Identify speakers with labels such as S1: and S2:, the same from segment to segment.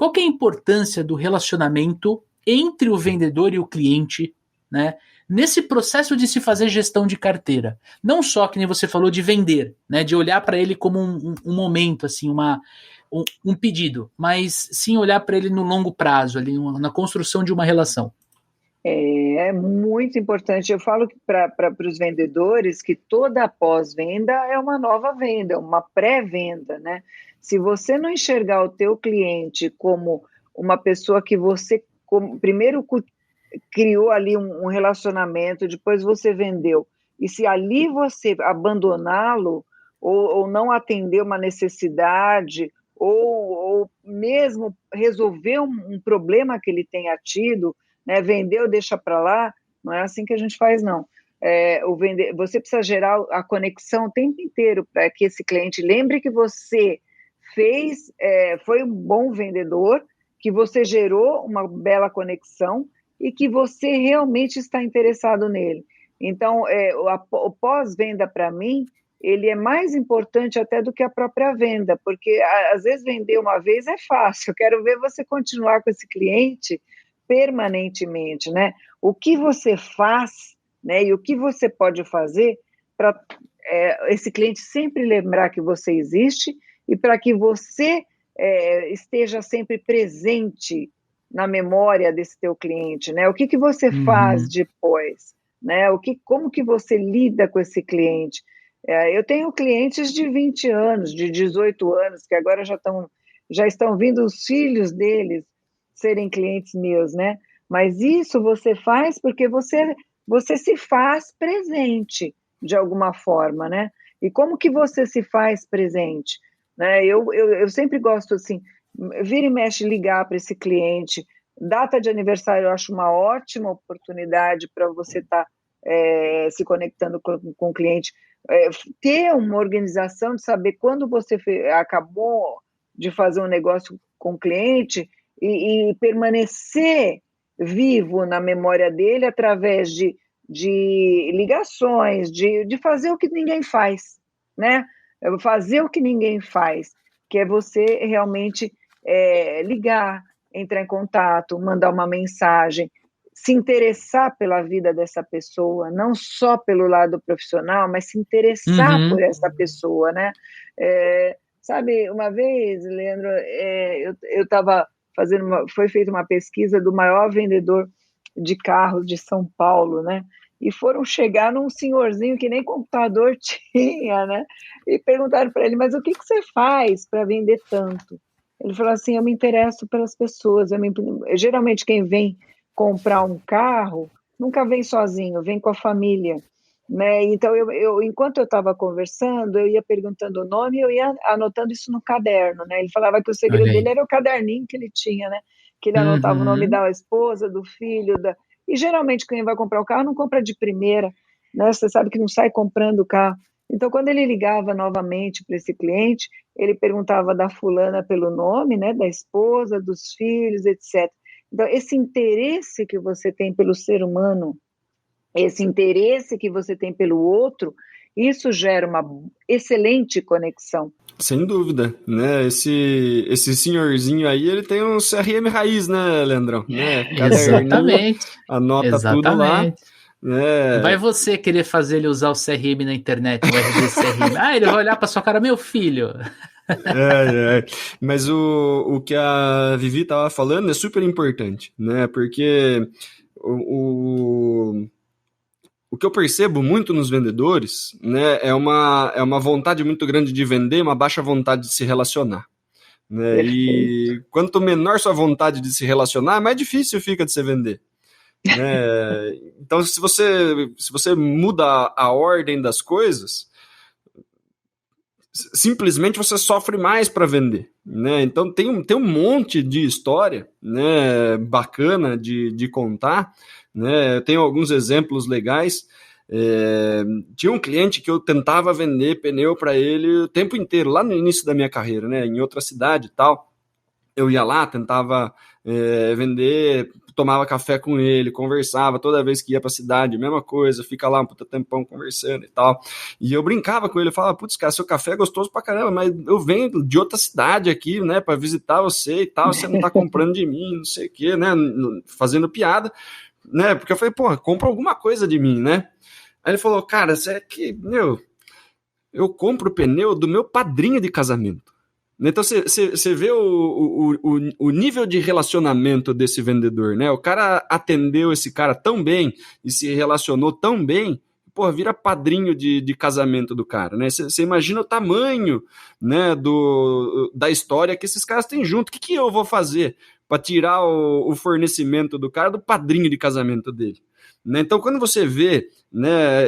S1: qual que é a importância do relacionamento entre o vendedor e o cliente, né? Nesse processo de se fazer gestão de carteira. Não só, que nem você falou, de vender, né? De olhar para ele como um momento, assim, um pedido, mas sim olhar para ele no longo prazo, ali, na construção de uma relação.
S2: É muito importante. Eu falo para os vendedores que toda pós-venda é uma nova venda, uma pré-venda, né? Se você não enxergar o teu cliente como uma pessoa que você primeiro criou ali um relacionamento, depois você vendeu, e se ali você abandoná-lo ou não atender uma necessidade ou mesmo resolver um problema que ele tenha tido, né, vendeu, deixa para lá, não é assim que a gente faz, não. Você precisa gerar a conexão o tempo inteiro para que esse cliente lembre que você foi um bom vendedor, que você gerou uma bela conexão e que você realmente está interessado nele. Então, o pós-venda, para mim, ele é mais importante até do que a própria venda, porque às vezes vender uma vez é fácil, eu quero ver você continuar com esse cliente permanentemente, né? O que você faz, né? E o que você pode fazer para esse cliente sempre lembrar que você existe e para que você esteja sempre presente na memória desse teu cliente, né? O que você faz depois, né? Como que você lida com esse cliente? Eu tenho clientes de 20 anos, de 18 anos, que agora já estão vindo os filhos deles serem clientes meus, né? Mas isso você faz porque você se faz presente de alguma forma, né? E como que você se faz presente? Né? Eu sempre gosto, assim, vira e mexe ligar para esse cliente. Data de aniversário eu acho uma ótima oportunidade para você estar se conectando com o cliente. Ter uma organização de saber quando você acabou de fazer um negócio com o cliente e permanecer vivo na memória dele através de ligações, de fazer o que ninguém faz, né? Fazer o que ninguém faz, que é você realmente ligar, entrar em contato, mandar uma mensagem, se interessar pela vida dessa pessoa, não só pelo lado profissional, mas se interessar por essa pessoa, né? Sabe, uma vez, Leandro, eu estava foi feita uma pesquisa do maior vendedor de carros de São Paulo, né? E foram chegar num senhorzinho que nem computador tinha, né? E perguntaram para ele, mas o que você faz para vender tanto? Ele falou assim, eu me interesso pelas pessoas. Geralmente quem vem comprar um carro nunca vem sozinho, vem com a família. Né? Então, enquanto eu estava conversando, eu ia perguntando o nome e eu ia anotando isso no caderno. Né? Ele falava que o segredo dele era o caderninho que ele tinha, né? Que ele anotava o nome da esposa, do filho, e geralmente quem vai comprar o carro não compra de primeira, né? Você sabe que não sai comprando o carro. Então, quando ele ligava novamente para esse cliente, ele perguntava da fulana pelo nome, né? Da esposa, dos filhos, etc. Então, esse interesse que você tem pelo ser humano, esse interesse que você tem pelo outro, isso gera uma excelente conexão.
S3: Sem dúvida, né? Esse senhorzinho aí, ele tem um CRM raiz, né, Leandrão? Né?
S1: Exatamente.
S3: Anota tudo lá. Né?
S1: Vai você querer fazer ele usar o CRM na internet, o RD CRM. Ele vai olhar para sua cara, meu filho.
S3: Mas o que a Vivi estava falando é super importante, né? Porque o que eu percebo muito nos vendedores, né, é uma vontade muito grande de vender, uma baixa vontade de se relacionar. Né? E quanto menor sua vontade de se relacionar, mais difícil fica de se vender. Né? Então, se você muda a ordem das coisas, simplesmente você sofre mais para vender. Né? Então, tem um monte de história, né, bacana de contar. Né? Eu tenho alguns exemplos legais. Tinha um cliente que eu tentava vender pneu para ele o tempo inteiro, lá no início da minha carreira, né, em outra cidade e tal. eu ia lá, tentava vender, tomava café com ele, conversava toda vez que ia pra cidade, mesma coisa, fica lá um puta tempão conversando e tal. E eu brincava com ele, eu falava, putz, cara, seu café é gostoso pra caramba, mas eu venho de outra cidade aqui, né, pra visitar você e tal, você não tá comprando de mim, não sei o quê, né, fazendo piada, né, porque eu falei, porra, compra alguma coisa de mim, né. Aí ele falou, cara, você é que, meu, eu compro o pneu do meu padrinho de casamento. Então você vê o nível de relacionamento desse vendedor, né? O cara atendeu esse cara tão bem e se relacionou tão bem, pô, vira padrinho de casamento do cara, né? Você imagina o tamanho, né, da história que esses caras têm junto. O que eu vou fazer para tirar o fornecimento do cara do padrinho de casamento dele? Né? Então, quando você vê, né,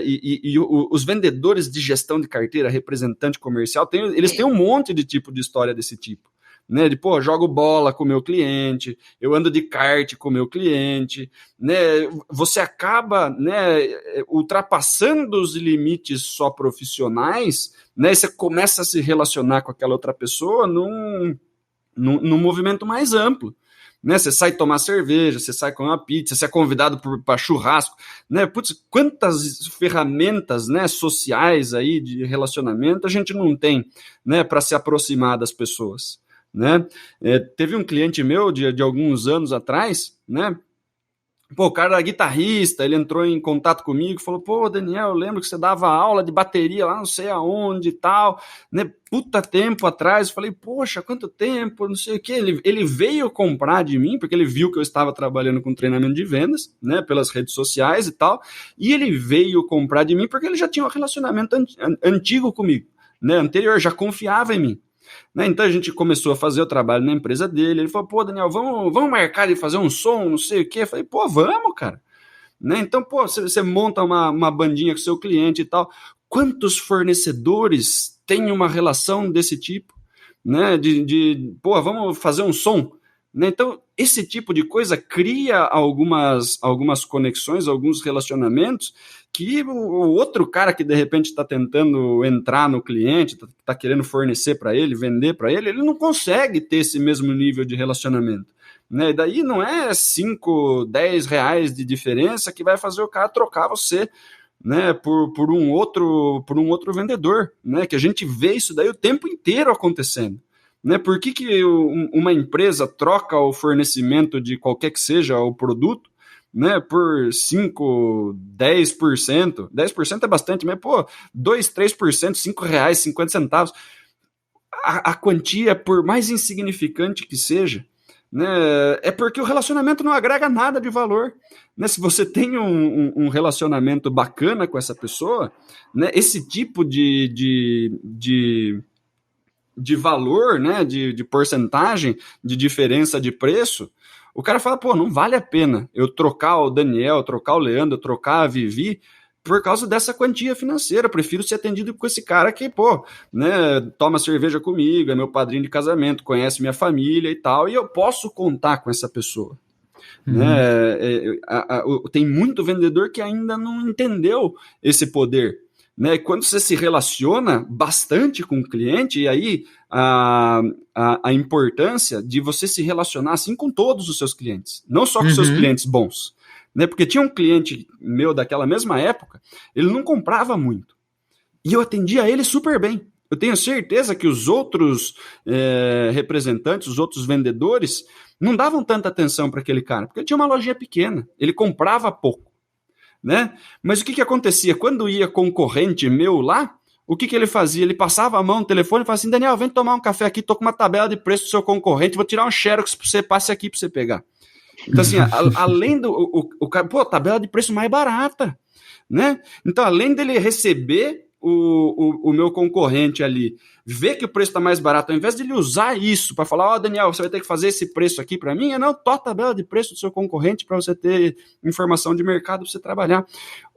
S3: os vendedores de gestão de carteira, representante comercial, eles têm um monte de tipo de história desse tipo. Né, de, pô, jogo bola com o meu cliente, eu ando de kart com o meu cliente, né, você acaba, né, ultrapassando os limites só profissionais, né, e você começa a se relacionar com aquela outra pessoa num movimento mais amplo. Né, você sai tomar cerveja, você sai comer uma pizza, você é convidado para churrasco, né? Putz, quantas ferramentas, né, sociais aí de relacionamento a gente não tem, né, para se aproximar das pessoas, né? Teve um cliente meu de alguns anos atrás, né? Pô, o cara era guitarrista, ele entrou em contato comigo, falou, pô, Daniel, eu lembro que você dava aula de bateria lá não sei aonde e tal, né, puta tempo atrás, eu falei, poxa, quanto tempo, não sei o que, ele veio comprar de mim, porque ele viu que eu estava trabalhando com treinamento de vendas, né, pelas redes sociais e tal, e ele veio comprar de mim porque ele já tinha um relacionamento antigo comigo, né, anterior, já confiava em mim. Né, então a gente começou a fazer o trabalho na empresa dele. Ele falou, pô, Daniel, vamos marcar de fazer um som, não sei o quê. Eu falei, pô, vamos, cara. Né, então, pô, você monta uma bandinha com seu cliente e tal. Quantos fornecedores têm uma relação desse tipo? Né, pô, vamos fazer um som. Né, então, esse tipo de coisa cria algumas conexões, alguns relacionamentos que o outro cara que de repente está tentando entrar no cliente, está querendo fornecer para ele, vender para ele, ele não consegue ter esse mesmo nível de relacionamento. Né? E daí não é 5, 10 reais de diferença que vai fazer o cara trocar você, né, por um outro vendedor, né? Que a gente vê isso daí o tempo inteiro acontecendo. Né? Por que uma empresa troca o fornecimento de qualquer que seja o produto, né, por 5%, 10%, 10% é bastante, mas, pô, 2%, 3%, R$5, 50 centavos, a quantia, por mais insignificante que seja, né, é porque o relacionamento não agrega nada de valor, né, se você tem um relacionamento bacana com essa pessoa, né, esse tipo de valor, né, de porcentagem, de diferença de preço, o cara fala, pô, não vale a pena eu trocar o Daniel, trocar o Leandro, trocar a Vivi por causa dessa quantia financeira. Eu prefiro ser atendido com esse cara que, pô, né, toma cerveja comigo, é meu padrinho de casamento, conhece minha família e tal, e eu posso contar com essa pessoa. Né? Tem muito vendedor que ainda não entendeu esse poder. Né? Quando você se relaciona bastante com o cliente, e aí a importância de você se relacionar assim com todos os seus clientes, não só com seus clientes bons. Né? Porque tinha um cliente meu daquela mesma época, ele não comprava muito. E eu atendia ele super bem. Eu tenho certeza que os outros representantes, os outros vendedores, não davam tanta atenção para aquele cara, porque ele tinha uma lojinha pequena, ele comprava pouco. Né? Mas o que acontecia? Quando ia concorrente meu lá, o que ele fazia? Ele passava a mão no telefone e falava assim, Daniel, vem tomar um café aqui, tô com uma tabela de preço do seu concorrente, vou tirar um xerox para você, passe aqui para você pegar. Então assim, além do o cara, pô, tabela de preço mais barata, né? Então além dele receber o meu concorrente ali, ver que o preço está mais barato, ao invés de ele usar isso para falar, ó, Daniel, você vai ter que fazer esse preço aqui para mim, não, tô a tabela de preço do seu concorrente para você ter informação de mercado para você trabalhar.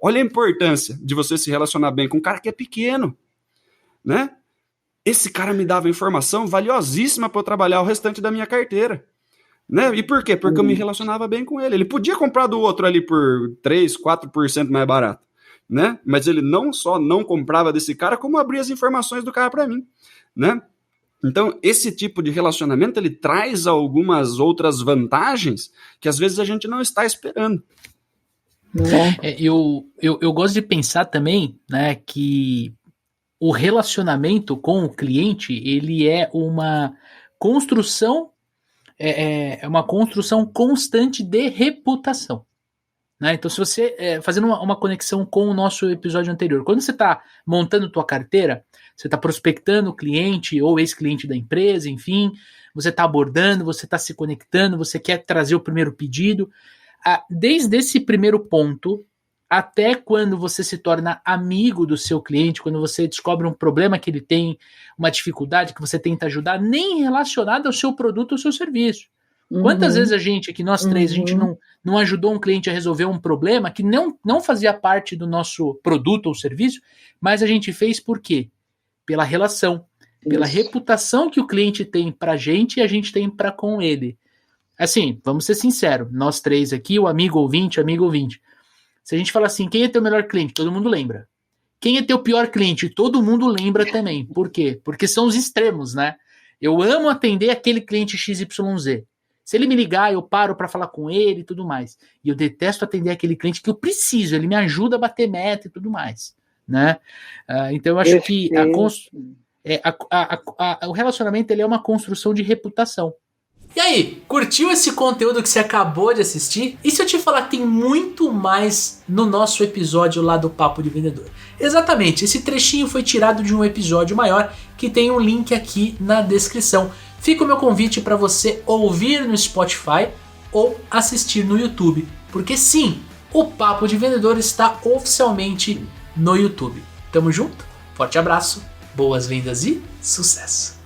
S3: Olha a importância de você se relacionar bem com um cara que é pequeno, né? Esse cara me dava informação valiosíssima para eu trabalhar o restante da minha carteira. Né? E por quê? Porque eu me relacionava bem com ele. Ele podia comprar do outro ali por 3, 4% mais barato. Né? Mas ele não só não comprava desse cara, como abria as informações do cara para mim, né? Então, esse tipo de relacionamento, ele traz algumas outras vantagens que às vezes a gente não está esperando.
S1: Eu gosto de pensar também, né, que o relacionamento com o cliente, ele é uma construção, é uma construção constante de reputação. Né? Então, se você, fazendo uma conexão com o nosso episódio anterior, quando você está montando tua carteira, você está prospectando o cliente ou ex-cliente da empresa, enfim, você está abordando, você está se conectando, você quer trazer o primeiro pedido, desde esse primeiro ponto até quando você se torna amigo do seu cliente, quando você descobre um problema que ele tem, uma dificuldade que você tenta ajudar, nem relacionado ao seu produto ou ao seu serviço. Quantas vezes a gente, aqui nós três, a gente não ajudou um cliente a resolver um problema que não fazia parte do nosso produto ou serviço, mas a gente fez por quê? Pela relação, pela reputação que o cliente tem pra gente e a gente tem pra com ele. Assim, vamos ser sinceros, nós três aqui, o amigo ouvinte, se a gente fala assim, quem é teu melhor cliente? Todo mundo lembra. Quem é teu pior cliente? Todo mundo lembra também. Por quê? Porque são os extremos, né? Eu amo atender aquele cliente XYZ. Se ele me ligar, eu paro para falar com ele e tudo mais. E eu detesto atender aquele cliente que eu preciso, ele me ajuda a bater meta e tudo mais, né? Então eu acho que o relacionamento ele é uma construção de reputação. E aí, curtiu esse conteúdo que você acabou de assistir? E se eu te falar que tem muito mais no nosso episódio lá do Papo de Vendedor? Exatamente, esse trechinho foi tirado de um episódio maior que tem um link aqui na descrição. Fica o meu convite para você ouvir no Spotify ou assistir no YouTube, porque sim, o Papo de Vendedor está oficialmente no YouTube. Tamo junto, forte abraço, boas vendas e sucesso!